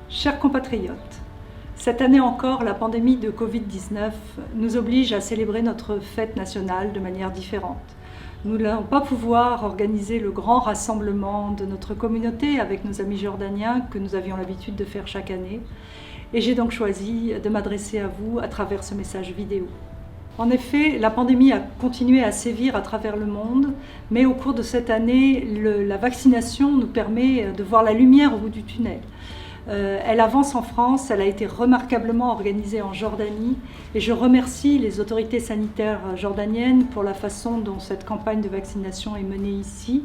Chers compatriotes, cette année encore, la pandémie de Covid-19 nous oblige à célébrer notre fête nationale de manière différente. Nous n'allons pas pouvoir organiser le grand rassemblement de notre communauté avec nos amis jordaniens que nous avions l'habitude de faire chaque année. Et j'ai donc choisi de m'adresser à vous à travers ce message vidéo. En effet, la pandémie a continué à sévir à travers le monde, mais au cours de cette année, la vaccination nous permet de voir la lumière au bout du tunnel. Elle avance en France, elle a été remarquablement organisée en Jordanie et je remercie les autorités sanitaires jordaniennes pour la façon dont cette campagne de vaccination est menée ici,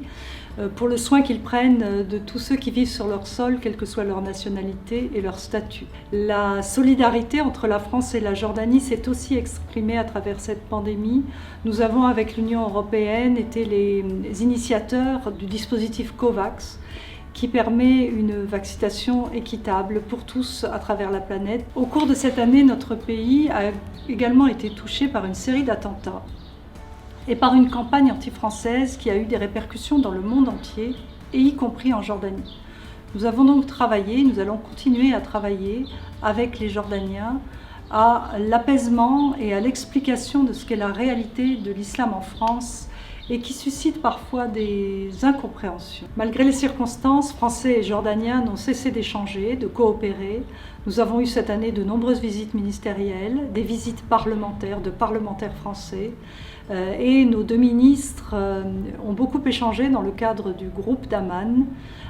pour le soin qu'ils prennent de tous ceux qui vivent sur leur sol, quelle que soit leur nationalité et leur statut. La solidarité entre la France et la Jordanie s'est aussi exprimée à travers cette pandémie. Nous avons avec l'Union européenne été les initiateurs du dispositif COVAX, qui permet une vaccination équitable pour tous à travers la planète. Au cours de cette année, notre pays a également été touché par une série d'attentats et par une campagne anti-française qui a eu des répercussions dans le monde entier, et y compris en Jordanie. Nous avons donc travaillé, nous allons continuer à travailler avec les Jordaniens à l'apaisement et à l'explication de ce qu'est la réalité de l'islam en France et qui suscite parfois des incompréhensions. Malgré les circonstances, Français et Jordaniens n'ont cessé d'échanger, de coopérer. Nous avons eu cette année de nombreuses visites ministérielles, des visites parlementaires, de parlementaires français, et nos deux ministres ont beaucoup échangé dans le cadre du groupe d'Amman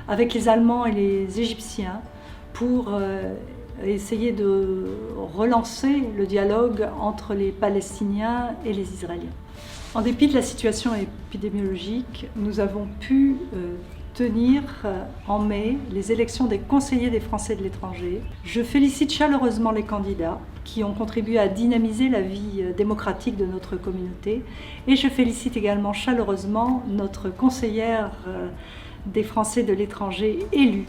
avec les Allemands et les Égyptiens pour essayer de relancer le dialogue entre les Palestiniens et les Israéliens. En dépit de la situation épidémiologique, nous avons pu tenir en mai les élections des conseillers des Français de l'étranger. Je félicite chaleureusement les candidats qui ont contribué à dynamiser la vie démocratique de notre communauté et je félicite également chaleureusement notre conseillère des Français de l'étranger élue.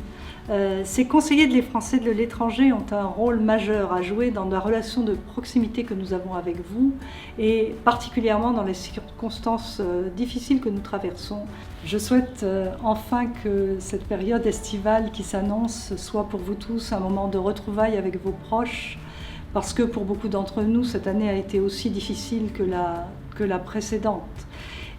Ces conseillers des Français de l'étranger ont un rôle majeur à jouer dans la relation de proximité que nous avons avec vous et particulièrement dans les circonstances difficiles que nous traversons. Je souhaite enfin que cette période estivale qui s'annonce soit pour vous tous un moment de retrouvailles avec vos proches, parce que pour beaucoup d'entre nous, cette année a été aussi difficile que la précédente.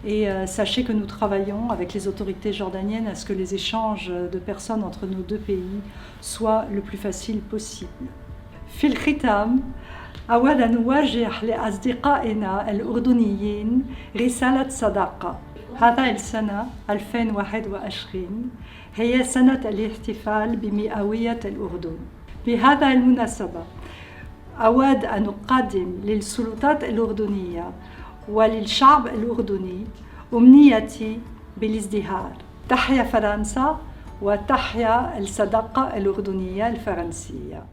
Et sachez que nous travaillons avec les autorités jordaniennes à ce que les échanges de personnes entre nos deux pays soient le plus facile possible. في الختام أود أن نوجه لأصدقائنا الأردنيين رسالة صداقة. هذه السنة 2021 هي سنة الاحتفال بمئوية الأردن. بهذه المناسبة أود أن أقدم للسلطات الأردنية وللشعب الأردني أمنيتي بالازدهار. تحيا فرنسا وتحيا الصداقة الأردنية الفرنسية.